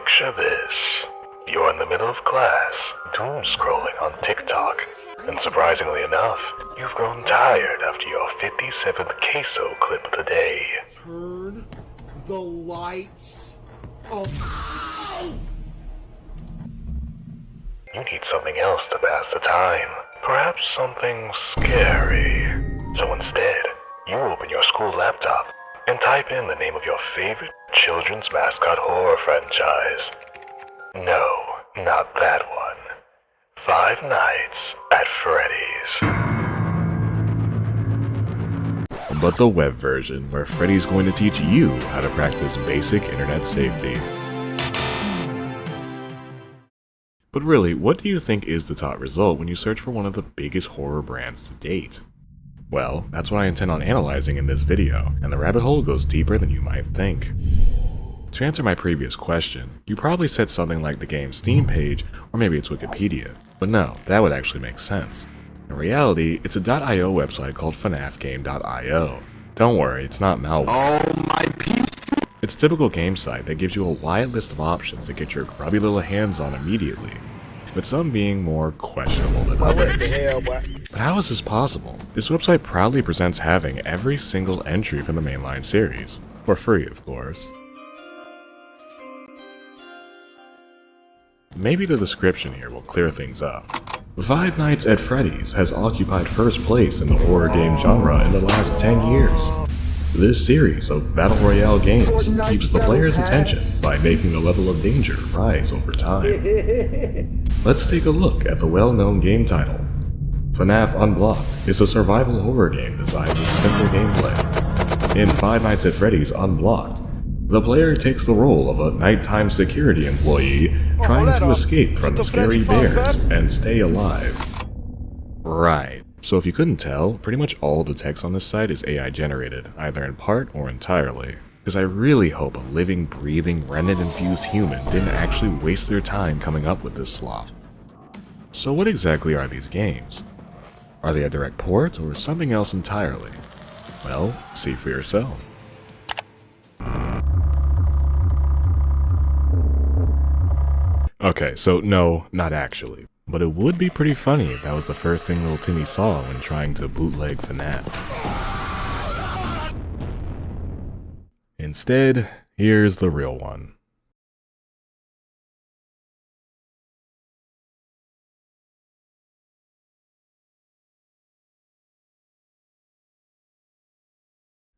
Picture this. You're in the middle of class, doom scrolling on TikTok, and surprisingly enough, you've grown tired after your 57th queso clip of the day. Turn the lights off. You need something else to pass the time. Perhaps something scary. So instead, you open your school laptop and type in the name of your favorite children's mascot horror franchise. No, not that one. Five Nights at Freddy's. But the web version, where Freddy's going to teach you how to practice basic internet safety. But really, what do you think is the top result when you search for one of the biggest horror brands to date? Well, that's what I intend on analyzing in this video, and the rabbit hole goes deeper than you might think. To answer my previous question, you probably said something like the game's Steam page, or maybe it's Wikipedia, but no, that would actually make sense. In reality, it's a .io website called FNAFgame.io. Don't worry, it's not malware. Oh, my PC! It's a typical game site that gives you a wide list of options to get your grubby little hands on immediately, with some being more questionable than others. But how is this possible? This website proudly presents having every single entry from the mainline series, for free of course. Maybe the description here will clear things up. Five Nights at Freddy's has occupied first place in the horror game genre in the last 10 years. This series of Battle Royale games keeps the player's attention by making the level of danger rise over time. Let's take a look at the well-known game title. FNAF Unblocked is a survival horror game designed with simple gameplay. In Five Nights at Freddy's Unblocked, the player takes the role of a nighttime security employee trying to escape from scary bears and stay alive. Right. So if you couldn't tell, pretty much all the text on this site is AI generated, either in part or entirely. Because I really hope a living, breathing, remnant-infused human didn't actually waste their time coming up with this slop. So what exactly are these games? Are they a direct port or something else entirely? Well, see for yourself. Okay, so no, not actually. But it would be pretty funny if that was the first thing little Timmy saw when trying to bootleg FNAF. Instead, here's the real one.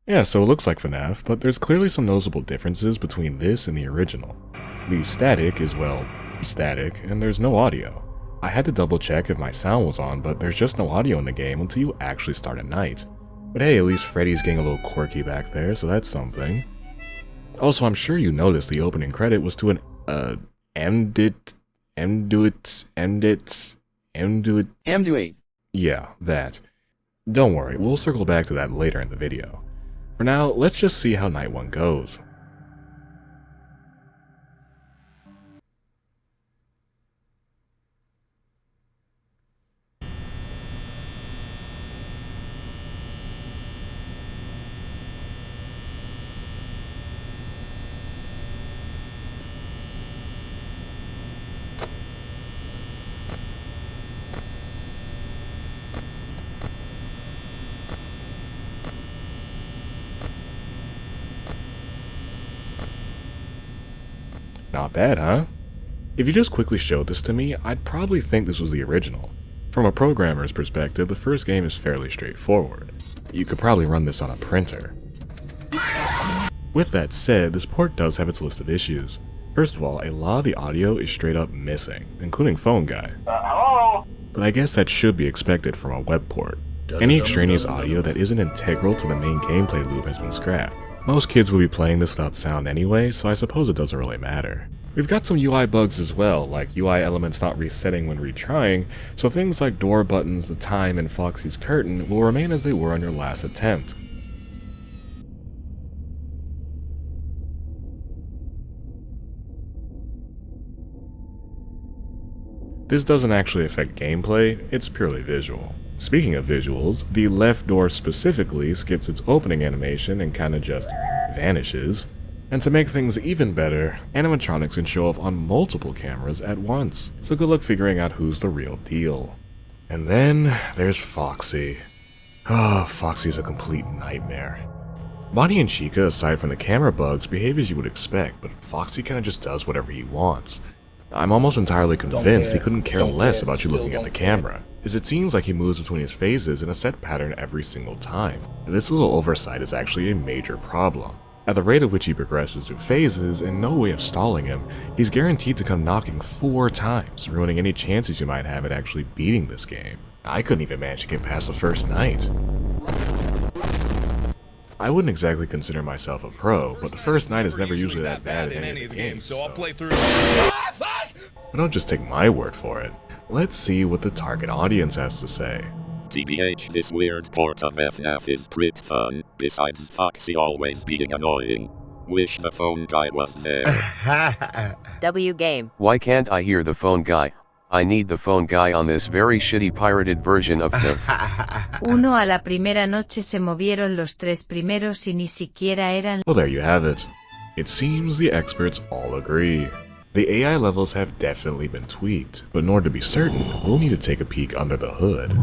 Yeah, so it looks like FNAF, but there's clearly some noticeable differences between this and the original. The static is, well, static, and there's no audio. I had to double check if my sound was on, but there's just no audio in the game until you actually start at night. But hey, at least Freddy's getting a little quirky back there, so that's something. Also, I'm sure you noticed the opening credit was to an, end it. Yeah, that. Don't worry, we'll circle back to that later in the video. For now, let's just see how night one goes. Not bad, huh? If you just quickly showed this to me, I'd probably think this was the original. From a programmer's perspective, the first game is fairly straightforward. You could probably run this on a printer. With that said, this port does have its list of issues. First of all, a lot of the audio is straight up missing, including Phone Guy. Hello? But I guess that should be expected from a web port. Any extraneous audio that isn't integral to the main gameplay loop has been scrapped. Most kids will be playing this without sound anyway, so I suppose it doesn't really matter. We've got some UI bugs as well, like UI elements not resetting when retrying, so things like door buttons, the time, and Foxy's curtain will remain as they were on your last attempt. This doesn't actually affect gameplay, it's purely visual. Speaking of visuals, the left door specifically skips its opening animation and kinda just vanishes. And to make things even better, animatronics can show up on multiple cameras at once, so good luck figuring out who's the real deal. And then there's Foxy. Oh, Foxy's a complete nightmare. Bonnie and Chica, aside from the camera bugs, behave as you would expect, but Foxy kinda just does whatever he wants. I'm almost entirely convinced he couldn't care less about you looking at the camera, as it seems like he moves between his phases in a set pattern every single time. This little oversight is actually a major problem. At the rate at which he progresses through phases and no way of stalling him, he's guaranteed to come knocking 4 times, ruining any chances you might have at actually beating this game. I couldn't even manage to get past the first night. I wouldn't exactly consider myself a pro, but the first night is never usually that bad in any of the games, so I'll play through. But don't just take my word for it. Let's see what the target audience has to say. TBH, this weird port of FNAF is pretty fun, besides Foxy always being annoying. Wish the phone guy was there. W game. Why can't I hear the phone guy? I need the phone guy on this very shitty pirated version of FNAF. Uno a la primera noche se movieron los 3 primeros y ni siquiera eran. Well, there you have it. It seems the experts all agree. The AI levels have definitely been tweaked, but in order to be certain, we'll need to take a peek under the hood.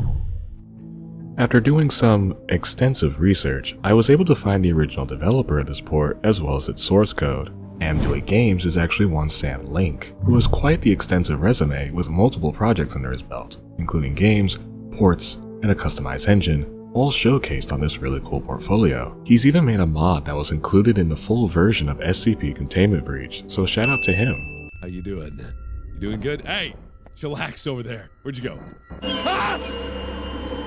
After doing some extensive research, I was able to find the original developer of this port as well as its source code. Amdoid Games is actually one Sam Link, who has quite the extensive resume with multiple projects under his belt, including games, ports, and a customized engine, all showcased on this really cool portfolio. He's even made a mod that was included in the full version of SCP Containment Breach, so shout out to him. How you doing? You doing good? Hey, chillax over there. Where'd you go? Ah!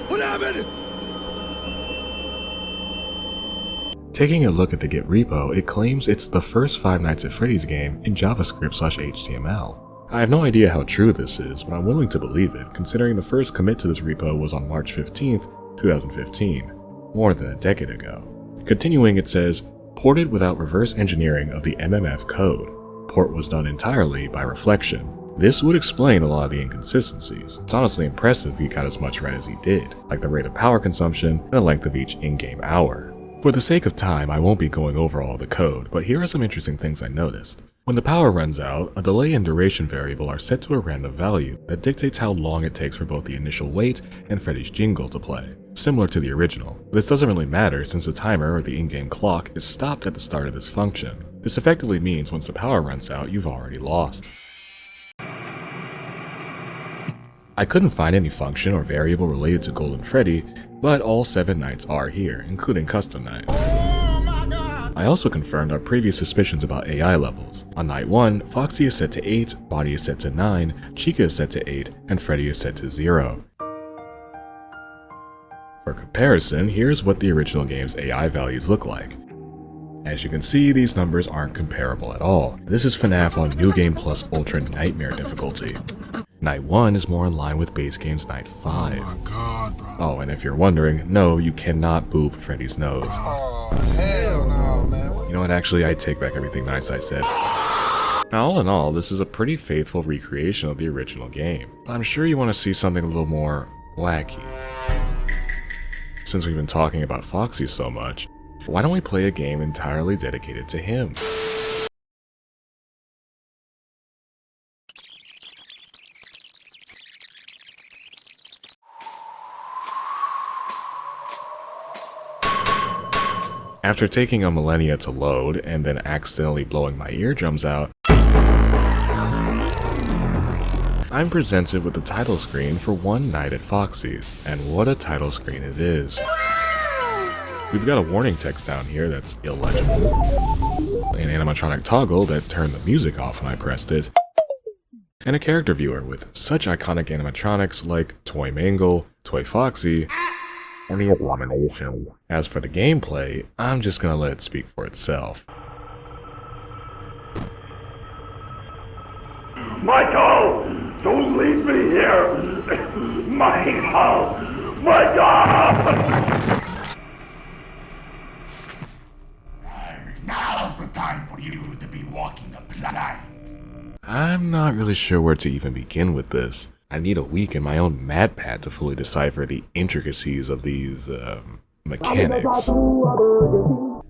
What happened? Taking a look at the Git repo, it claims it's the first Five Nights at Freddy's game in JavaScript/HTML. I have no idea how true this is, but I'm willing to believe it, considering the first commit to this repo was on March 15th, 2015, more than a decade ago. Continuing, it says, ported without reverse engineering of the MMF code. Port was done entirely by reflection. This would explain a lot of the inconsistencies. It's honestly impressive he got as much right as he did, like the rate of power consumption and the length of each in-game hour. For the sake of time, I won't be going over all the code, but here are some interesting things I noticed. When the power runs out, a delay and duration variable are set to a random value that dictates how long it takes for both the initial wait and Freddy's jingle to play, similar to the original. This doesn't really matter since the timer or the in-game clock is stopped at the start of this function. This effectively means once the power runs out, you've already lost. I couldn't find any function or variable related to Golden Freddy, but all 7 nights are here, including custom nights. I also confirmed our previous suspicions about AI levels. On night 1, Foxy is set to 8, Bonnie is set to 9, Chica is set to 8, and Freddy is set to 0. For comparison, here's what the original game's AI values look like. As you can see, these numbers aren't comparable at all. This is FNAF on New Game Plus Ultra Nightmare difficulty. Night 1 is more in line with base game's Night 5. Oh my god, bro. Oh, and if you're wondering, no, you cannot boop Freddy's nose. Oh, hell no, man. You know what, actually, I take back everything nice I said. Now, all in all, this is a pretty faithful recreation of the original game. But I'm sure you want to see something a little more wacky. Since we've been talking about Foxy so much, why don't we play a game entirely dedicated to him? After taking a millennia to load, and then accidentally blowing my eardrums out, I'm presented with the title screen for One Night at Foxy's, and what a title screen it is. We've got a warning text down here that's illegible, an animatronic toggle that turned the music off when I pressed it, and a character viewer with such iconic animatronics like Toy Mangle, Toy Foxy, and the Abomination. As for the gameplay, I'm just gonna let it speak for itself. Michael! Don't leave me here! Michael! Michael! Now's the time for you to be walking the plank. I'm not really sure where to even begin with this. I need a week in my own MadPad to fully decipher the intricacies of these, mechanics.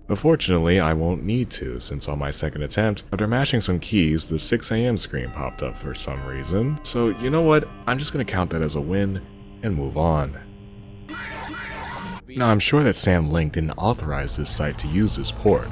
Unfortunately, I won't need to, since on my second attempt, after mashing some keys, the 6 AM screen popped up for some reason. So you know what, I'm just gonna count that as a win and move on. Now I'm sure that Sam Link didn't authorize this site to use this port,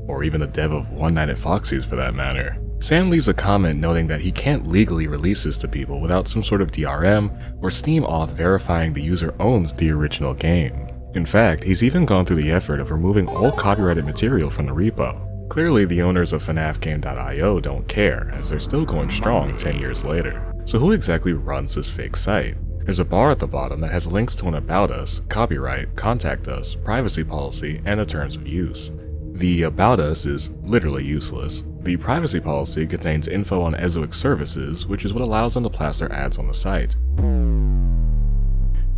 or even the dev of One Night at Foxy's for that matter. Sam leaves a comment noting that he can't legally release this to people without some sort of DRM or Steam auth verifying the user owns the original game. In fact, he's even gone through the effort of removing all copyrighted material from the repo. Clearly, the owners of FNAFgame.io don't care, as they're still going strong 10 years later. So who exactly runs this fake site? There's a bar at the bottom that has links to an About Us, Copyright, Contact Us, Privacy Policy, and the Terms of Use. The About Us is literally useless. The Privacy Policy contains info on Ezoic services, which is what allows them to plaster ads on the site.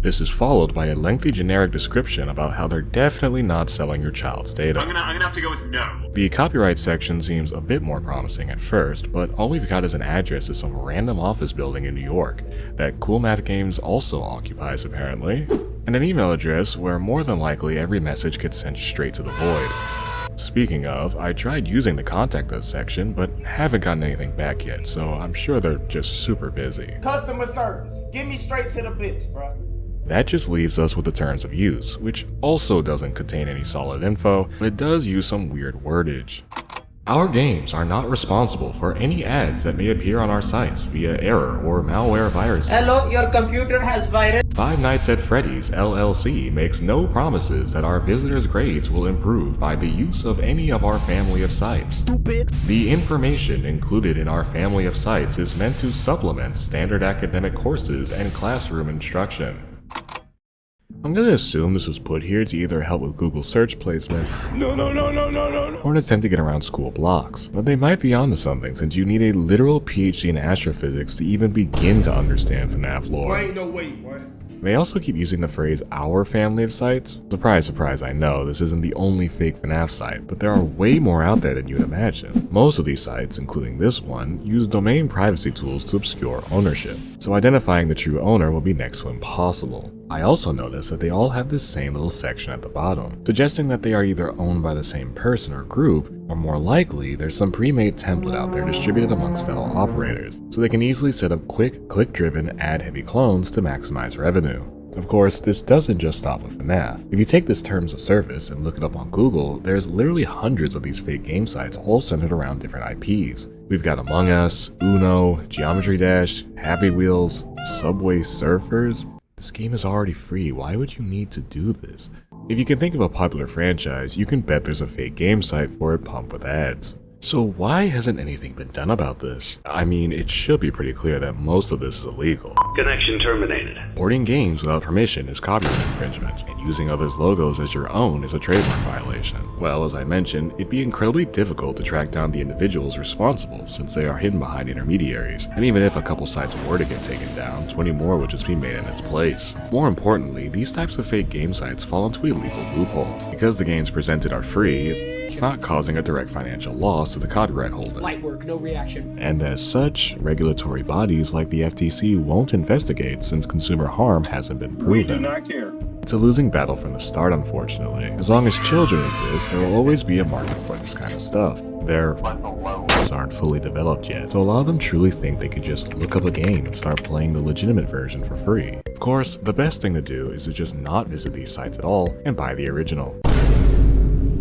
This is followed by a lengthy generic description about how they're definitely not selling your child's data. I'm gonna have to go with no. The copyright section seems a bit more promising at first, but all we've got is an address to some random office building in New York that Cool Math Games also occupies apparently, and an email address where more than likely every message gets sent straight to the void. Speaking of, I tried using the Contact Us section, but haven't gotten anything back yet, so I'm sure they're just super busy. Customer service. Get me straight to the bitch, bro. That just leaves us with the Terms of Use, which also doesn't contain any solid info, but it does use some weird wordage. Our games are not responsible for any ads that may appear on our sites via error or malware viruses. Hello, your computer has virus. Five Nights at Freddy's LLC makes no promises that our visitors' grades will improve by the use of any of our family of sites. Stupid. The information included in our family of sites is meant to supplement standard academic courses and classroom instruction. I'm gonna assume this was put here to either help with Google search placement or an attempt to get around school blocks, but they might be onto something since you need a literal PhD in astrophysics to even begin to understand FNAF lore. Ain't no way, boy. They also keep using the phrase our family of sites. Surprise, surprise, I know, this isn't the only fake FNAF site, but there are way more out there than you'd imagine. Most of these sites, including this one, use domain privacy tools to obscure ownership, so identifying the true owner will be next to impossible. I also noticed that they all have this same little section at the bottom, suggesting that they are either owned by the same person or group, or more likely, there's some pre-made template out there distributed amongst fellow operators, so they can easily set up quick, click-driven, ad-heavy clones to maximize revenue. Of course, this doesn't just stop with FNAF. If you take this terms of service and look it up on Google, there's literally hundreds of these fake game sites all centered around different IPs. We've got Among Us, Uno, Geometry Dash, Happy Wheels, Subway Surfers. This game is already free, why would you need to do this? If you can think of a popular franchise, you can bet there's a fake game site for it pumped with ads. So why hasn't anything been done about this? I mean, it should be pretty clear that most of this is illegal. Connection terminated. Porting games without permission is copyright infringement, and using others' logos as your own is a trademark violation. Well, as I mentioned, it'd be incredibly difficult to track down the individuals responsible since they are hidden behind intermediaries, and even if a couple sites were to get taken down, 20 more would just be made in its place. More importantly, these types of fake game sites fall into a legal loophole. Because the games presented are free, it's not causing a direct financial loss to the copyright holder. Light work, no reaction. And as such, regulatory bodies like the FTC won't investigate since consumer harm hasn't been proven. We do not care. It's a losing battle from the start, unfortunately. As long as children exist, there will always be a market for this kind of stuff. Their loans aren't fully developed yet, so a lot of them truly think they could just look up a game and start playing the legitimate version for free. Of course, the best thing to do is to just not visit these sites at all and buy the original.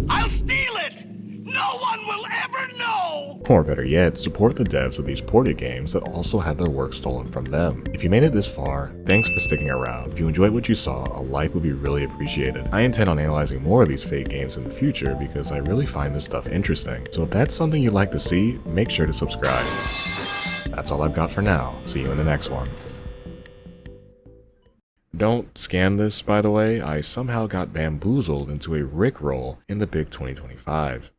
I'll steal it! No one will ever know! Or better yet, support the devs of these ported games that also had their work stolen from them. If you made it this far, thanks for sticking around. If you enjoyed what you saw, a like would be really appreciated. I intend on analyzing more of these fake games in the future because I really find this stuff interesting. So if that's something you'd like to see, make sure to subscribe. That's all I've got for now. See you in the next one. Don't scan this, by the way. I somehow got bamboozled into a Rickroll in the big 2025.